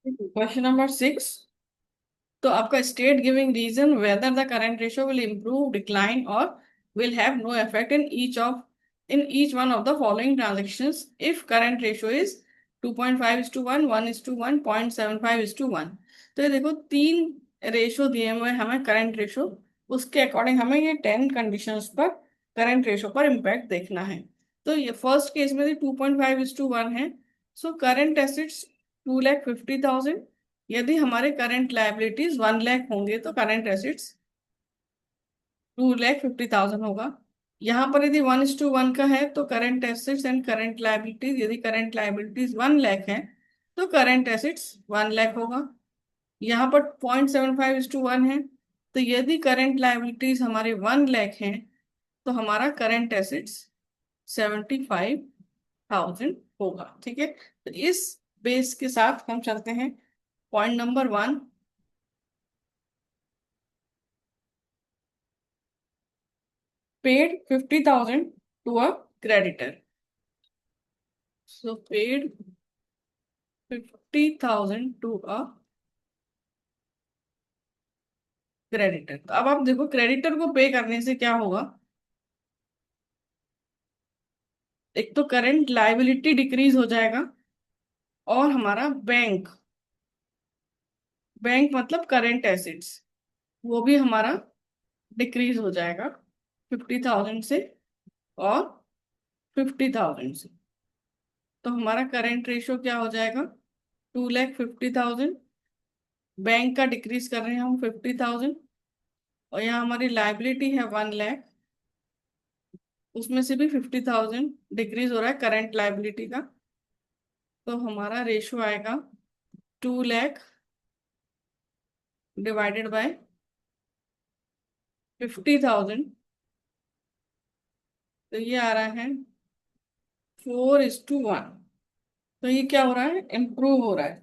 Question number 6। तो आपका state giving reason whether the current ratio will improve decline और will have no effect in each one of the following transactions if current ratio is 2.5:1, 1:1, 0.75:1। तो ये देखो तीन ratio दिए हुए हैं हमें करंट रेशियो, उसके अकॉर्डिंग हमें ये 10 कंडीशंस पर करंट रेशियो पर इम्पैक्ट देखना है। तो ये फर्स्ट केस में 2.5:1 है। So current assets 2,50,000। यदि हमारे करंट लायबिलिटीज 1 लाख होंगे तो करंट एसेट्स 2,50,000 होगा। यहाँ पर यदि 1:1 का है तो current assets and current liabilities, यदि करंट लायबिलिटीज 1 लाख है तो करंट एसेट्स 1 लाख होगा। यहाँ पर 0.75:1 है, तो यदि करंट लायबिलिटीज हमारे 1 लाख हैं तो हमारा करंट एसेट्स 75,000 होगा। ठीक है, तो इस बेस के साथ हम चलते हैं point number 1। paid 50,000 to a creditor. So paid 50,000 to a creditor. तो अब आप देखो क्रेडिटर को पे करने से क्या होगा। एक तो करंट लायबिलिटी डिक्रीज हो जाएगा और हमारा बैंक बैंक मतलब करंट एसिड्स वो भी हमारा डिक्रीज हो जाएगा 50,000 से और 50,000 से। तो हमारा करंट रेशियो क्या हो जाएगा, 2,50,000। बैंक का डिक्रीज कर रहे हैं हम 50,000 और यहाँ हमारी लाइबिलिटी है 1 लाख, उसमें से भी 50,000 डिक्रीज हो रहा है करंट लाइबिलिटी का। तो हमारा रेशो आएगा 2 लाख डिवाइडेड बाय 50,000। तो ये आ रहा है 4:1। तो ये क्या हो रहा है, इम्प्रूव हो रहा है।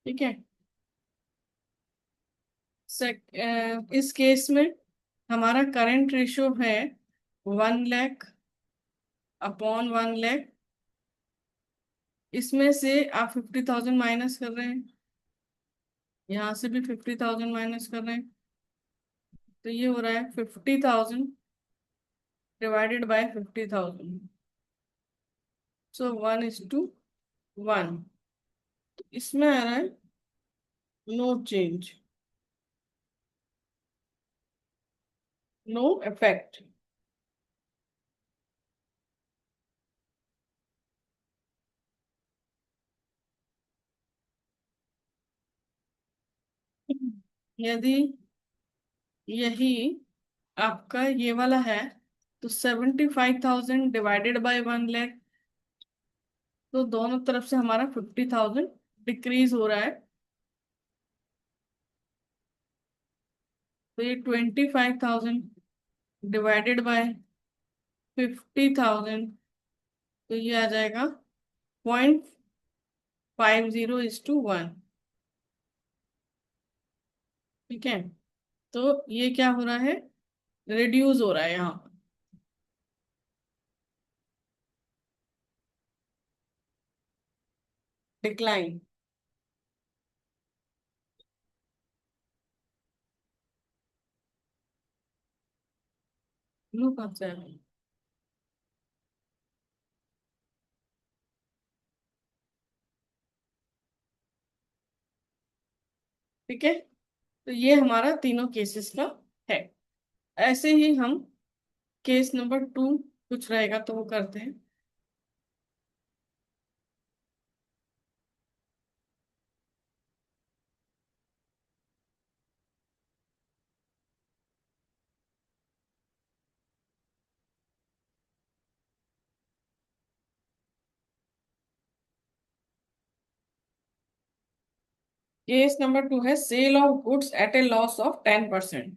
ठीक है, इस केस में हमारा करंट रेशो है 1 लाख अपॉन 1 लाख। इसमें से आप 50,000 माइनस कर रहे हैं, यहाँ से भी 50,000 माइनस कर रहे हैं। तो ये हो रहा है 50,000 डिवाइडेड बाय 50,000। सो 1:1। इसमें आ रहा है नो चेंज, नो इफेक्ट। यदि यही आपका ये वाला है तो 75,000 डिवाइडेड बाय 1 लाख। तो दोनों तरफ से हमारा 50,000 डिक्रीज हो रहा है। तो ये 25,000 डिवाइडेड बाय 50,000। तो ये आ जाएगा 0.50:1। ठीक है, तो ये क्या हो रहा है, रिड्यूस हो रहा है यहाँ, डिक्लाइन। ब्लू कौन सा है। ठीक है, तो ये हमारा तीनों केसेस का है। ऐसे ही हम केस नंबर 2 कुछ रहेगा तो वो करते हैं। केस नंबर 2 है sale of goods at a loss of 10%।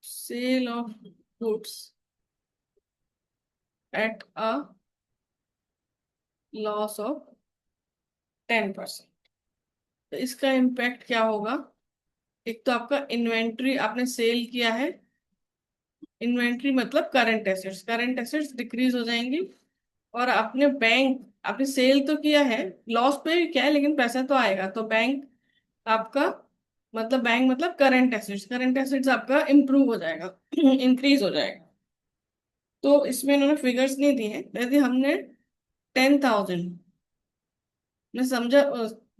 Sale of goods at a loss of 10%। तो इसका इम्पैक्ट क्या होगा? एक तो आपका इन्वेंट्री आपने सेल किया है, इन्वेंट्री मतलब करंट एसेट्स डिक्रीज हो जाएंगी। और आपने सेल तो किया है, लॉस पे भी क्या है लेकिन पैसा तो आएगा, तो बैंक आपका बैंक मतलब करंट एसेट्स आपका इम्प्रूव हो जाएगा, इंक्रीज हो जाएगा। तो इसमें इन्होंने फिगर्स नहीं दिए हैं, यदि हमने 10,000 ने समझा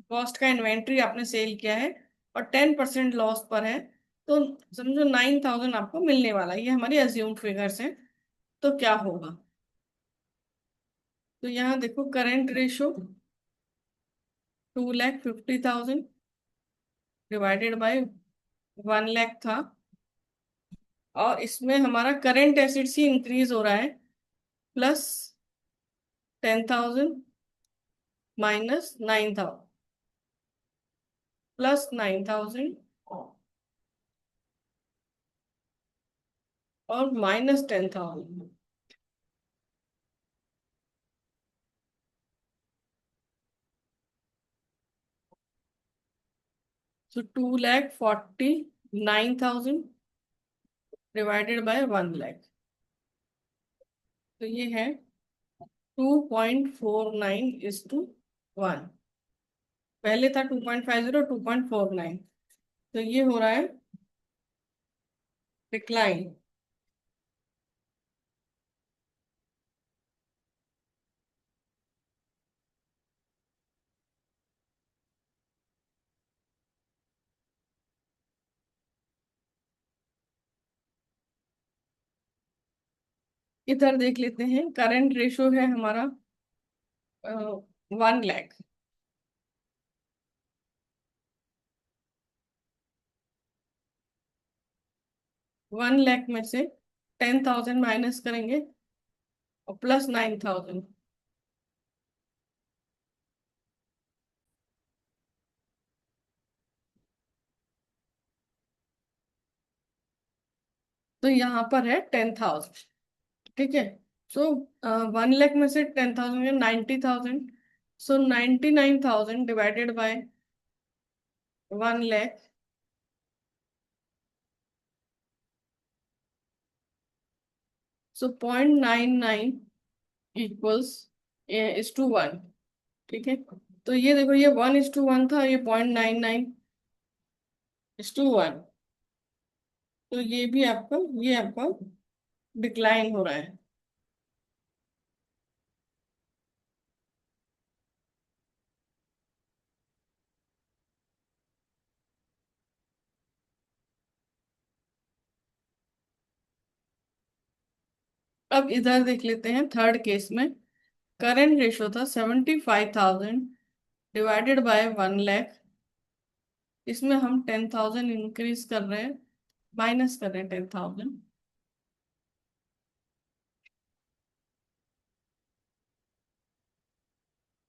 कॉस्ट का इन्वेंट्री आपने सेल किया है और 10% लॉस पर है, तो समझो 9,000 आपको मिलने वाला है। ये हमारी अज्यूम फिगर्स हैं। तो क्या होगा? तो यहाँ देखो current ratio 2,50,000 divided by 1 lakh था, और इसमें हमारा करंट एसेट्स ही इंक्रीज हो रहा है, प्लस 10,000 माइनस 9,000 प्लस 9,000 और माइनस 10,000। तो 2,49,000 डिवाइडेड बाय 1 लाख, तो ये है 2.49:1। पहले था 2.50, 2.49, तो ये हो रहा है डिक्लाइन। इधर देख लेते हैं, करंट रेशो है हमारा 1 लाख। 1 लाख में से 10,000 माइनस करेंगे और प्लस 9,000, तो यहाँ पर है 10,000। ठीक है। सो 1 लाख में से 10,000 90,000, so 99,000 divided by 1 lakh, so 0.99 equals is to 1। ठीक है। तो ये देखो, ये 1:1 था, ये 0.99:1, तो ये आपका डिक्लाइन हो रहा है। अब इधर देख लेते हैं थर्ड केस में। करंट रेशो था 75,000 डिवाइडेड बाय 1 लाख। इसमें हम 10,000 इंक्रीज कर रहे हैं, माइनस कर रहे हैं 10,000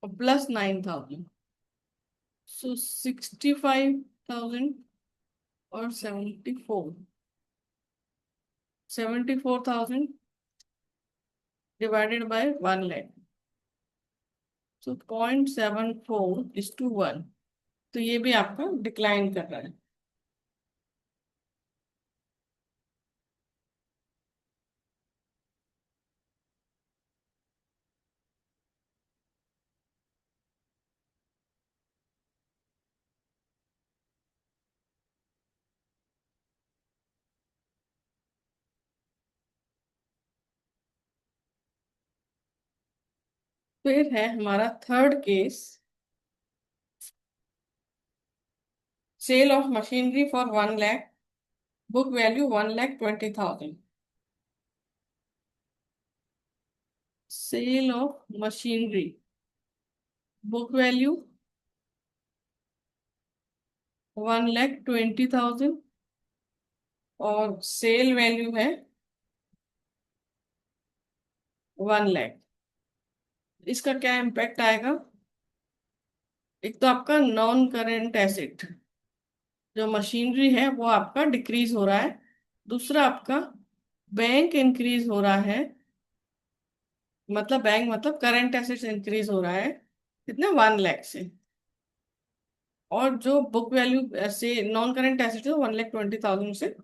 और प्लस 9,000, सो 65,000 और 74,000 डिवाइडेड बाय 1 लाख, सो 0.74:1। तो ये भी आपका डिक्लाइन कर रहा है। फिर है हमारा third case, sale of machinery for 1 lakh, book value 1,20,000। Sale of machinery, book value 1,20,000 और सेल वैल्यू है 1 लाख। इसका क्या इम्पैक्ट आएगा? एक तो आपका नॉन करेंट एसेट जो मशीनरी है वो आपका डिक्रीज हो रहा है, दूसरा आपका बैंक इंक्रीज हो रहा है, मतलब बैंक मतलब करंट एसेट्स इंक्रीज हो रहा है कितने, 1 लाख से। और जो बुक वैल्यू से नॉन करंट एसेट्स है 1,20,000 से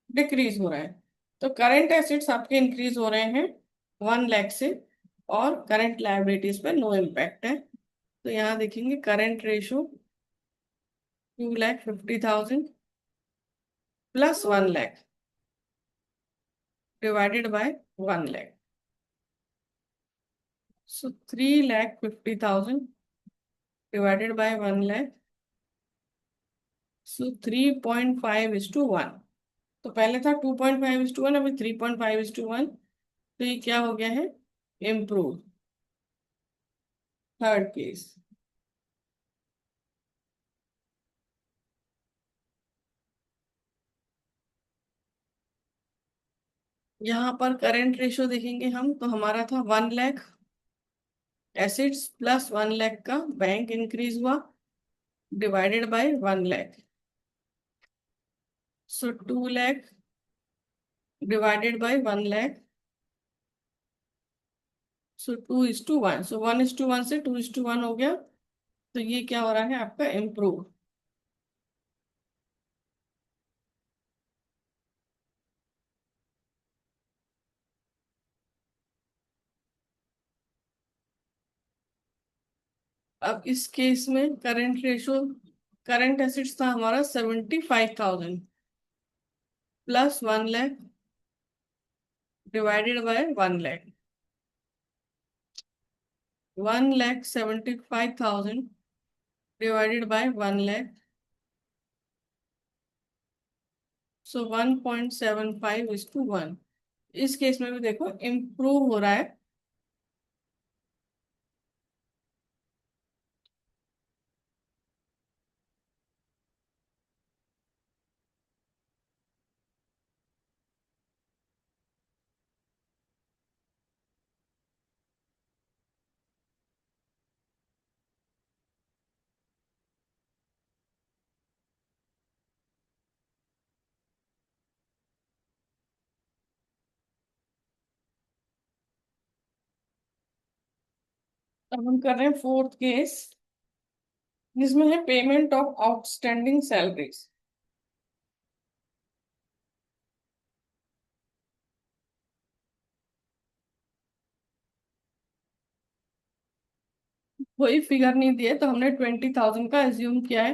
डिक्रीज हो रहा है। तो करंट एसेट्स आपके इंक्रीज हो रहे हैं 1 लाख से, और करंट लायबिलिटीज पे नो इम्पैक्ट है। तो यहाँ देखेंगे current ratio 2,50,000 plus 1 lakh divided by 1 lakh, so 3,50,000 divided by 1 lakh, so 3.5:1। तो पहले था 2.5:1, अभी 3.5:1। तो ये क्या हो गया है, इम्प्रूव। थर्ड केस, यहाँ पर करंट रेशो देखेंगे हम, तो हमारा था 1 लाख एसिड्स प्लस 1 लाख का बैंक इंक्रीज हुआ divided by 1 lakh, so 2 lakh divided by 1 lakh, so 2:1, so 1:1 से 2:1 हो गया। तो ये क्या हो रहा है आपका, इम्प्रूव। अब इस केस में करंट रेशो, करंट एसिड्स था हमारा 75,000 plus 1 lakh divided by 1 lakh, 1,75,000 divided by 1 lakh, so 1.75:1। इस केस में भी देखो इम्प्रूव हो रहा है। अब हम कर रहे हैं फोर्थ केस, जिसमें है पेमेंट ऑफ आउटस्टैंडिंग सैलरीज। कोई फिगर नहीं दिए तो हमने 20,000 का एज्यूम किया है।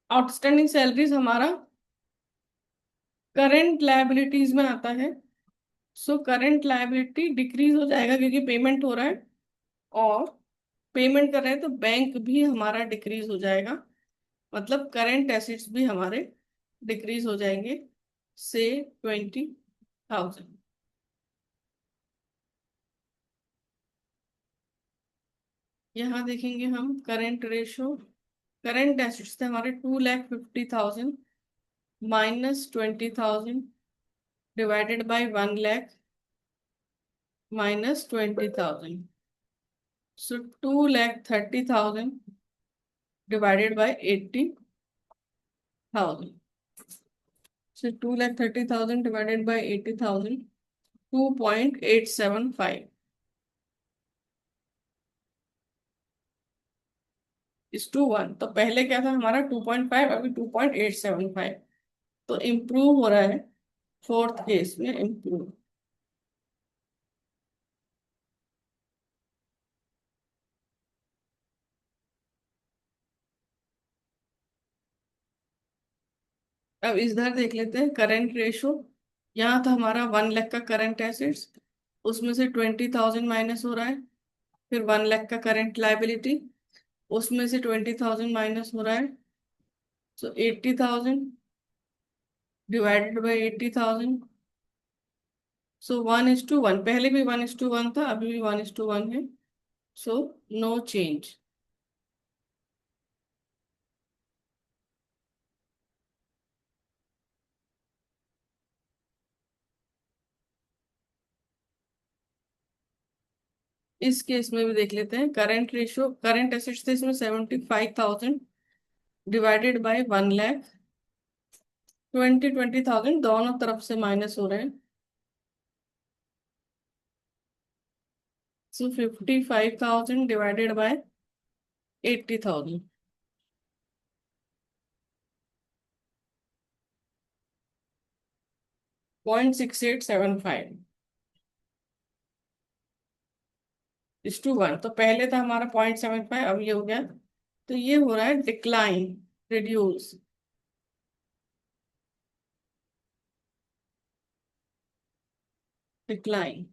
आउटस्टैंडिंग सैलरीज हमारा करंट लायबिलिटीज में आता है, सो करंट लायबिलिटी डिक्रीज हो जाएगा क्योंकि पेमेंट हो रहा है, और पेमेंट कर रहे हैं तो बैंक भी हमारा डिक्रीज हो जाएगा, मतलब करंट एसेट्स भी हमारे डिक्रीज हो जाएंगे से 20,000। यहाँ देखेंगे हम करंट रेशो, करंट एसेट्स थे हमारे 2,50,000 minus 20,000 divided by 1 lakh minus 20,000, so 2,30,000 divided by 80,000, so 2,30,000 divided by 80,000, 2.875 is to 1। तो पहले क्या था हमारा 2.5, अभी 2.875। तो इम्प्रूव हो रहा है, फोर्थ केस में इम्प्रूव। अब इधर देख लेते हैं करंट रेशो। यहाँ था हमारा 1 लाख का करंट एसेट्स, उसमें से 20,000 माइनस हो रहा है, फिर 1 लाख का करंट लाइबिलिटी, उसमें से 20,000 माइनस हो रहा है, सो 80,000 डिवाइडेड बाई 80,000, सो 1:1। पहले भी 1:1 था, अभी भी 1:1 है, सो नो चेंज। इस केस में भी देख लेते हैं करंट रेशो, करंट एसेट्स थे इसमें 75,000 डिवाइडेड बाय 1 लाख, 20,000 दोनों तरफ से माइनस हो रहे हैं। सो 55,000 डिवाइडेड बाय 80,000, 0.6875 इज टू 1। तो पहले था हमारा 0.75, अब ये हो गया। तो ये हो रहा है डिक्लाइन, रिड्यूस। डिक्लाइन।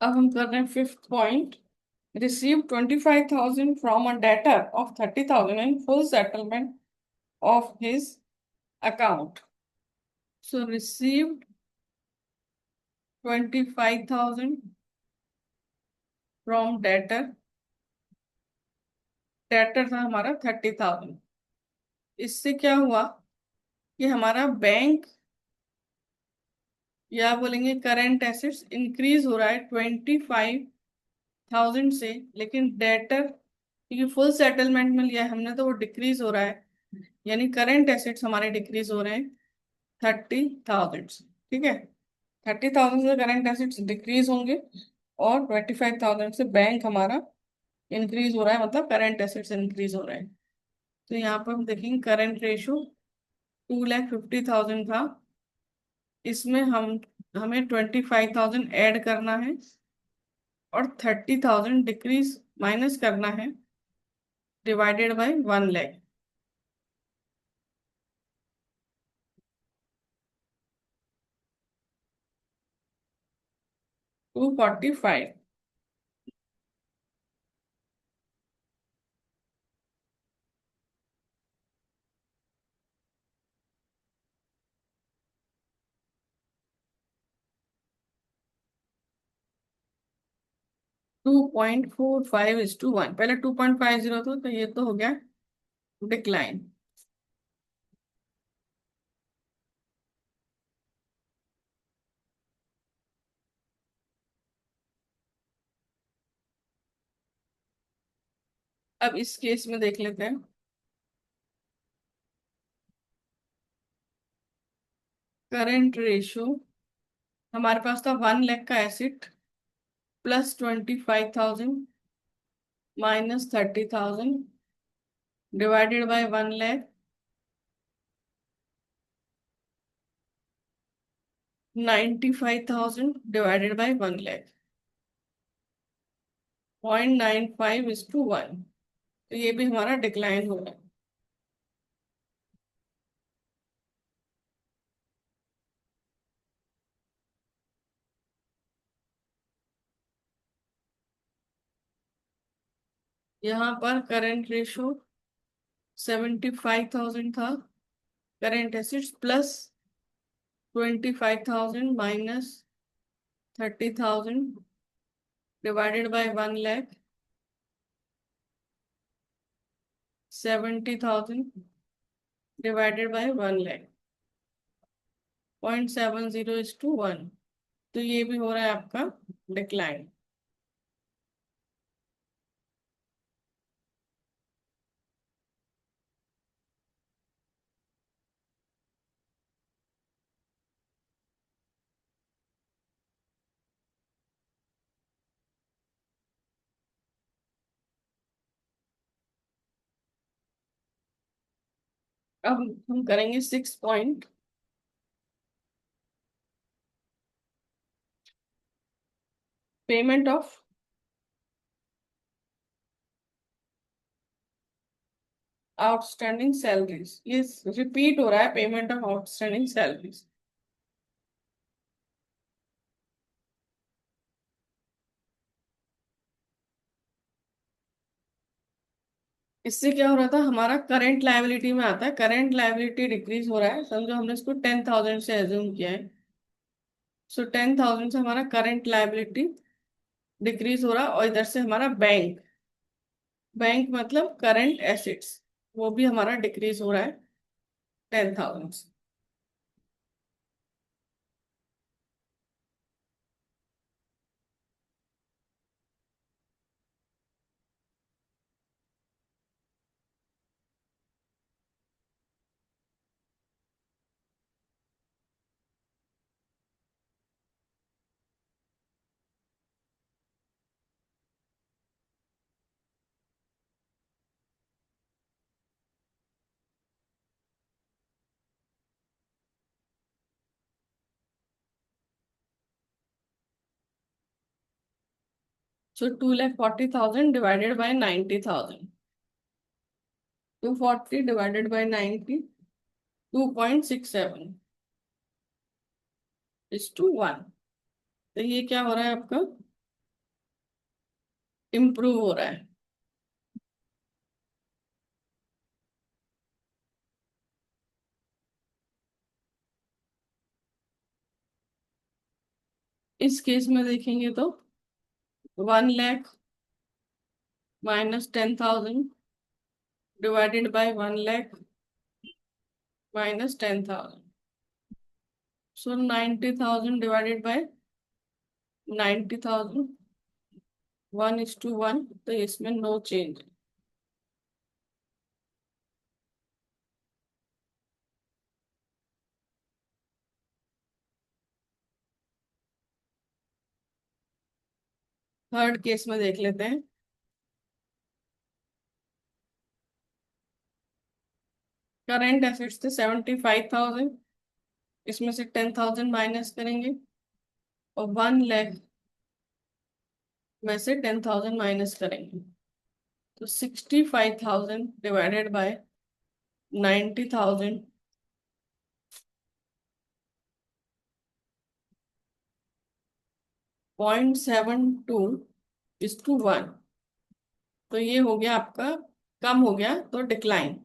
अब हम कर रहे हैं fifth point. Receive 25,000 from a debtor of 30,000 in full settlement of his account. So received 25,000 from debtor. Debtor था हमारा 30,000। इससे क्या हुआ कि हमारा बैंक, या बोलेंगे करंट एसेट्स, इंक्रीज हो रहा है 25,000 से। लेकिन डेटर, क्योंकि फुल सेटलमेंट में लिया है हमने, तो वो डिक्रीज हो रहा है। यानी करंट एसेट्स हमारे डिक्रीज हो रहे हैं 30,000। ठीक है, 30,000 से करंट एसेट्स डिक्रीज होंगे, और 25,000 से बैंक हमारा इंक्रीज हो रहा है, मतलब करंट एसेट्स इंक्रीज हो रहे हैं। तो यहाँ पर हम देखेंगे करंट रेशो 2,50,000 था। इसमें हमें 25,000 ऐड करना है, और 30,000 डिक्रीज माइनस करना है, डिवाइडेड बाय 1 लाख। 245। 2.45:1। पहले 2.50 था, तो ये तो हो गया डिक्लाइन। अब इस केस में देख लेते हैं। करंट रेशो, हमारे पास था 1 लाख का acid, plus 25,000 minus 30,000 divided by 1 lakh, 95,000 divided by 1 lakh. 0.95:1। तो ये भी हमारा डिक्लाइन हो रहा है। यहाँ पर करंट रेशो 75,000 था, current assets, plus 25,000 minus 30,000 divided by 1 lakh, 70,000 divided by 1 lakh. 0.70:1। तो ये भी हो रहा है आपका डिक्लाइन। अब हम करेंगे 6 point. Payment of outstanding salaries. ये रिपीट हो रहा है, पेमेंट ऑफ आउटस्टैंडिंग सैलरीज। इससे क्या हो रहा था, हमारा करंट लायबिलिटी में आता है, करंट लायबिलिटी डिक्रीज हो रहा है, समझो हमने इसको 10,000 से एज्यूम किया है। सो 10,000 से हमारा करंट लायबिलिटी डिक्रीज हो रहा है, और इधर से हमारा बैंक, बैंक मतलब करंट एसिड्स, वो भी हमारा डिक्रीज हो रहा है 10,000 से। So 2,40,000 divided by 90,000, 240 divided by 90, 2.67 is to 1। तो ये क्या हो रहा है आपका, इम्प्रूव हो रहा है। इस केस में देखेंगे तो 1 lakh -10,000 divided by 1 lakh -10,000, so 90,000 divided by 90,000, 1:1, तो इसमें नो चेंज। थर्ड केस में देख लेते हैं। करेंट एसेट्स थे 75,000, इसमें से 10,000 माइनस करेंगे, और 1 लाख में से 10,000 माइनस करेंगे, तो 65,000 डिवाइडेड बाय 90,000, 0.72:1, तो ये हो गया आपका, कम हो गया तो डिक्लाइन।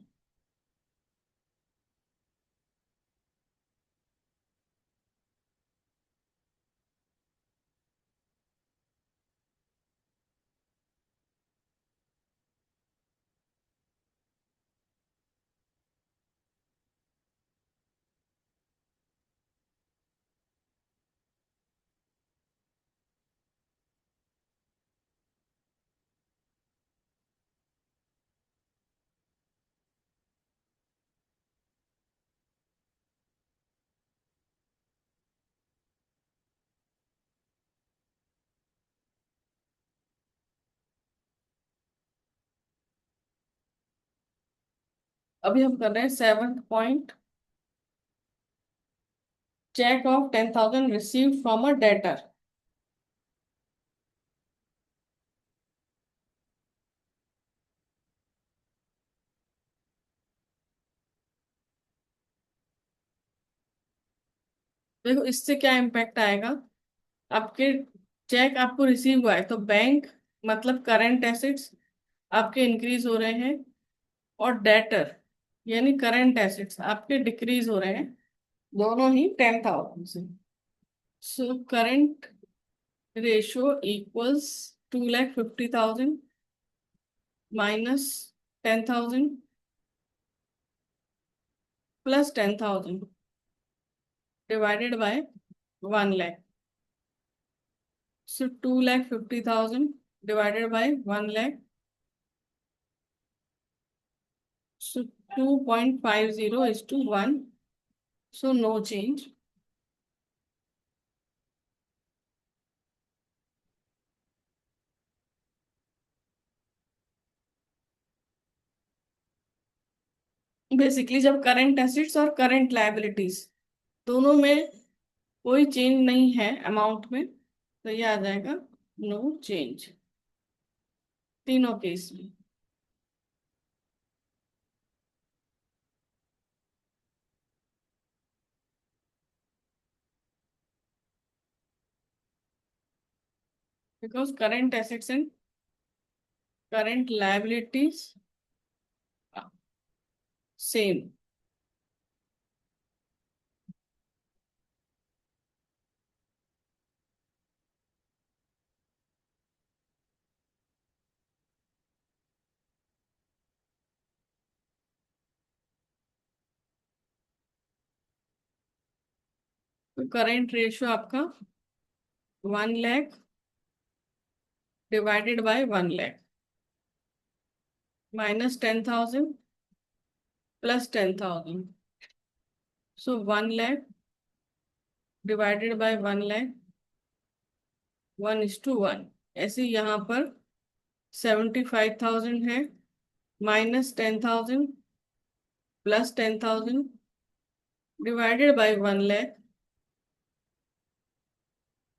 अभी हम कर रहे हैं 7th point, check of 10,000 receive from a debtor. देखो इससे क्या इम्पैक्ट आएगा, आपके चेक आपको रिसीव हुआ है, तो बैंक मतलब करंट एसेट्स आपके इंक्रीज हो रहे हैं, और डेटर यानी करंट एसेट्स आपके डिक्रीज हो रहे हैं, दोनों ही 10,000 से। So current ratio equals 2,50,000 -10,000 +10,000 divided by 1 lakh. So 2,50,000 divided by 1 lakh. So 2.50:1. So no change. Basically जब करंट एसिड्स और करंट लायबिलिटीज दोनों में कोई चेंज नहीं है अमाउंट में, तो ये आ जाएगा नो चेंज तीनों केस में। Because current assets and current liabilities same. तो करेंट रेशियो आपका 1 lakh divided by 1 lakh minus 10,000 plus 10,000। So 1 lakh divided by 1 lakh 1:1। ऐसे यहाँ पर 75,000 है, minus 10,000 plus 10,000 divided by 1 lakh.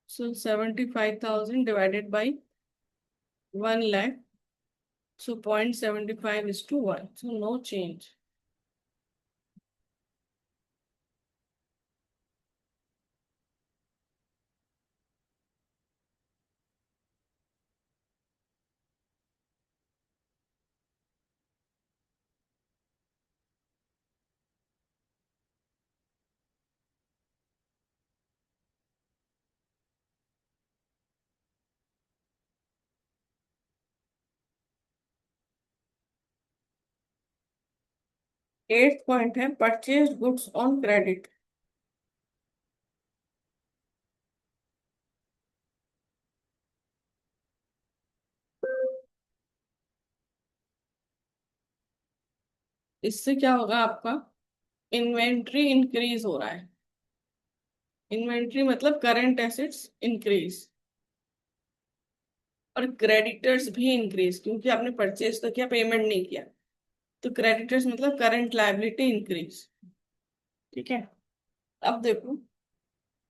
So 75,000 divided by 1 lakh. So 0.75 is to 1. So no change. Eighth point है purchase goods on credit. इससे क्या होगा आपका, इन्वेंट्री इंक्रीज हो रहा है। इन्वेंट्री मतलब करंट एसेट्स इंक्रीज, और क्रेडिटर्स भी इंक्रीज, क्योंकि आपने परचेज तो किया, पेमेंट नहीं किया। तो क्रेडिटर्स मतलब करंट लायबिलिटी इंक्रीज। ठीक है। अब देखो,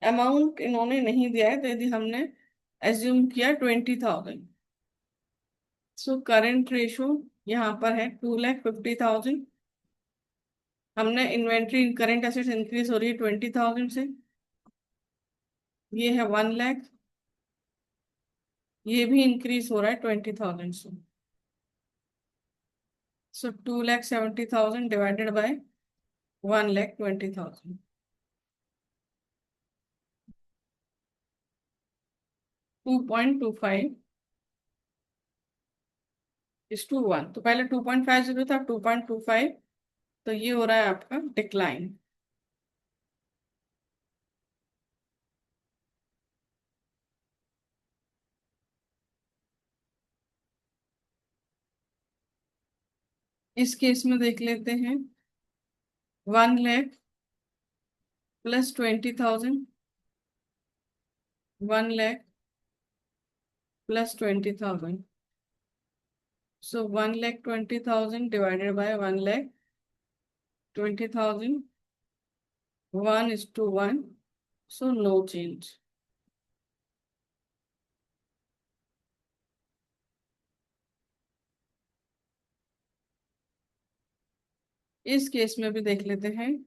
अमाउंट इन्होंने नहीं दिया है, तो यदि हमने एज्यूम किया 20,000, सो करंट रेशो यहाँ पर है 2,50,000। हमने इन्वेंट्री करंट एसेट्स इंक्रीज हो रही है 20,000 से, ये है 1 लाख, ये भी इंक्रीज हो रहा है 20,000 से। सो 2,70,000 डिवाइडेड बाय 1,20,000, 2.25 इज टू 1। तो पहले 2.50 था, 2.25। तो ये हो रहा है आपका डिक्लाइन। इस केस में देख लेते हैं, 1 lakh plus 20,000, 1 lakh plus 20,000। So 1,20,000 divided by 1,20,000, 1:1, so no change. इस केस में भी देख लेते हैं,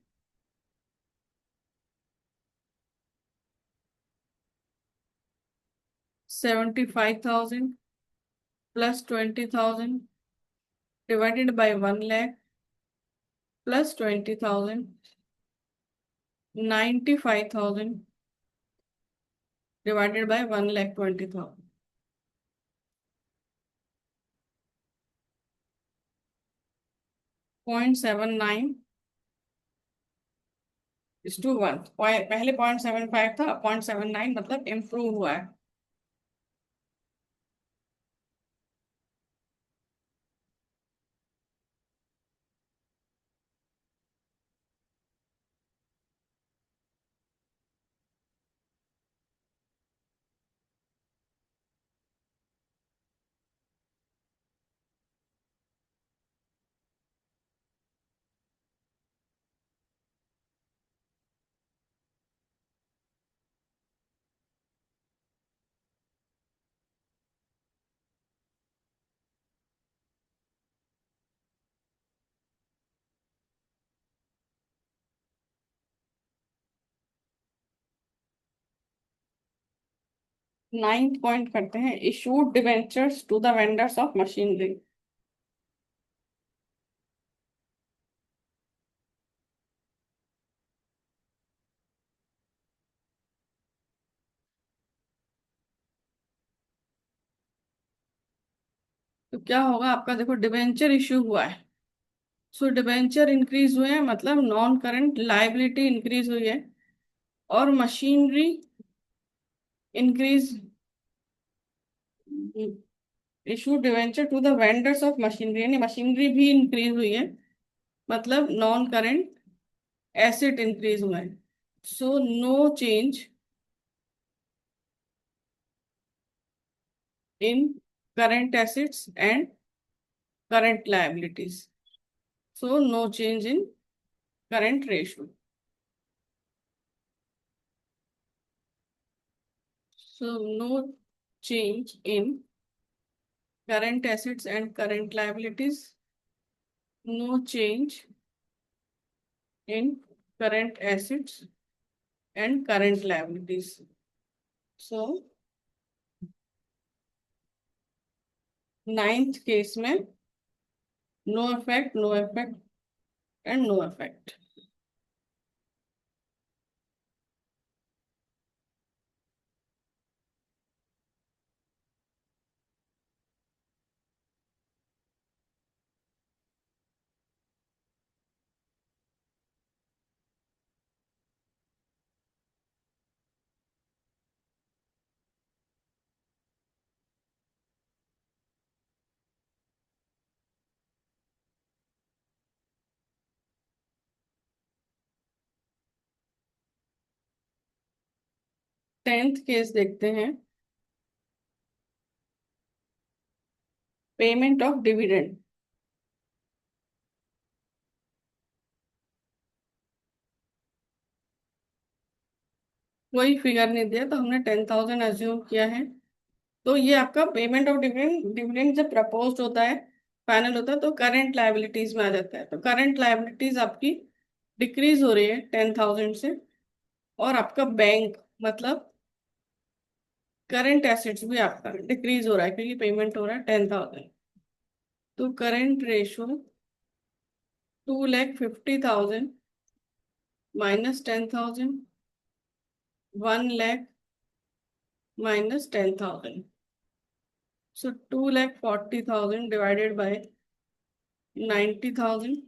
75,000 plus 20,000 divided by 1 lakh plus 20,000, 95,000 divided by 1,20,000, 0.79 is to 1। पहले 0.75 था, 0.79 मतलब इम्प्रूव हुआ है। नाइन्थ पॉइंट करते हैं, issued debentures to the vendors of machinery. तो क्या होगा आपका, देखो डिबेंचर इश्यू हुआ है, सो डिबेंचर इंक्रीज हुए हैं मतलब नॉन करंट लाइबिलिटी इंक्रीज हुई है, और machinery increase, issue debenture to the vendors of machinery, यानी मशीनरी भी इंक्रीज हुई है, मतलब नॉन करंट एसेट इंक्रीज हुआ है। So no change in current assets and current liabilities, so no change in current ratio, so no change in current assets and current liabilities, no change in current assets and current liabilities, so ninth case में no effect, no effect and no effect. 10th case देखते हैं, payment of dividend. कोई figure नहीं दिया तो हमने 10,000 assume किया है। तो ये आपका पेमेंट ऑफ डिविडेंड, डिविडेंड जब प्रपोज्ड होता है, फाइनल होता है, तो करंट लायबिलिटीज में आ जाता है। तो करंट लायबिलिटीज आपकी डिक्रीज हो रही है 10,000 से, और आपका बैंक मतलब करंट एसेट्स भी आपका डिक्रीज हो रहा है क्योंकि पेमेंट हो रहा है 10,000। तो current ratio 2,50,000 -10,000, 1,00,000 -10,000, so 2,40,000 divided by 90,000,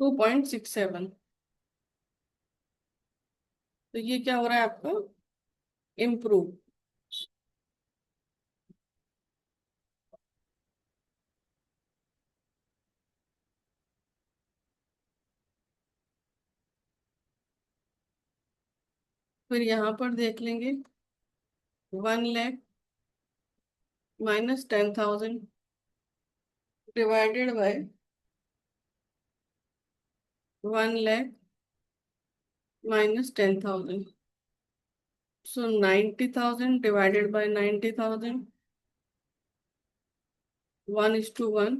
2.67। तो ये क्या हो रहा है आपका, इम्प्रूव। फिर यहाँ पर देख लेंगे, 1,00,000 -10,000 divided by 1,00,000 -10,000, so 90,000 divided by 90,000, 1:1।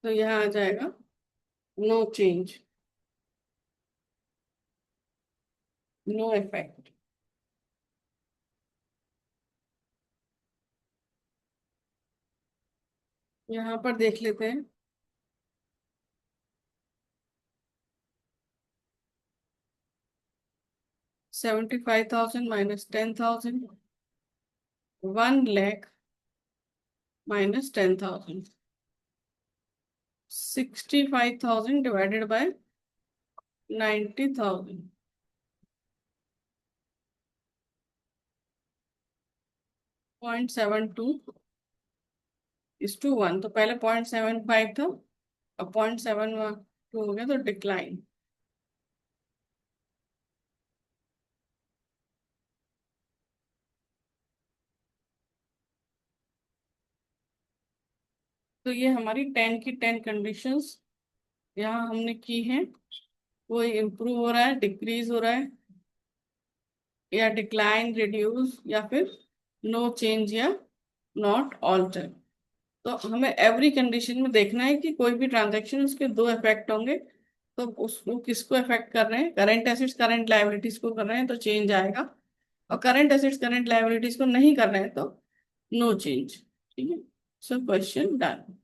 तो यहाँ आ जाएगा नो चेंज, नो इफेक्ट। यहाँ पर देख लेते हैं, 75,000 -10,000, 1,00,000 -10,000, 65,000 divided by 90,000, 0.72:1। तो पहले 0.75 था, अब 0.72 हो गया, तो डिक्लाइन। तो ये हमारी 10 की 10 कंडीशंस यहाँ हमने की हैं। कोई इम्प्रूव हो रहा है, डिक्रीज हो रहा है, या डिक्लाइन, रिड्यूस, या फिर नो चेंज या नॉट ऑल्टर। तो हमें एवरी कंडीशन में देखना है कि कोई भी ट्रांजैक्शन, उसके दो इफेक्ट होंगे। तो उसको किसको इफेक्ट कर रहे हैं, करंट एसेट्स करंट लायबिलिटीज को कर रहे हैं तो चेंज आएगा, और करंट एसेट्स करंट लायबिलिटीज को नहीं कर रहे हैं तो नो चेंज। ठीक है, सो क्वेश्चन डन।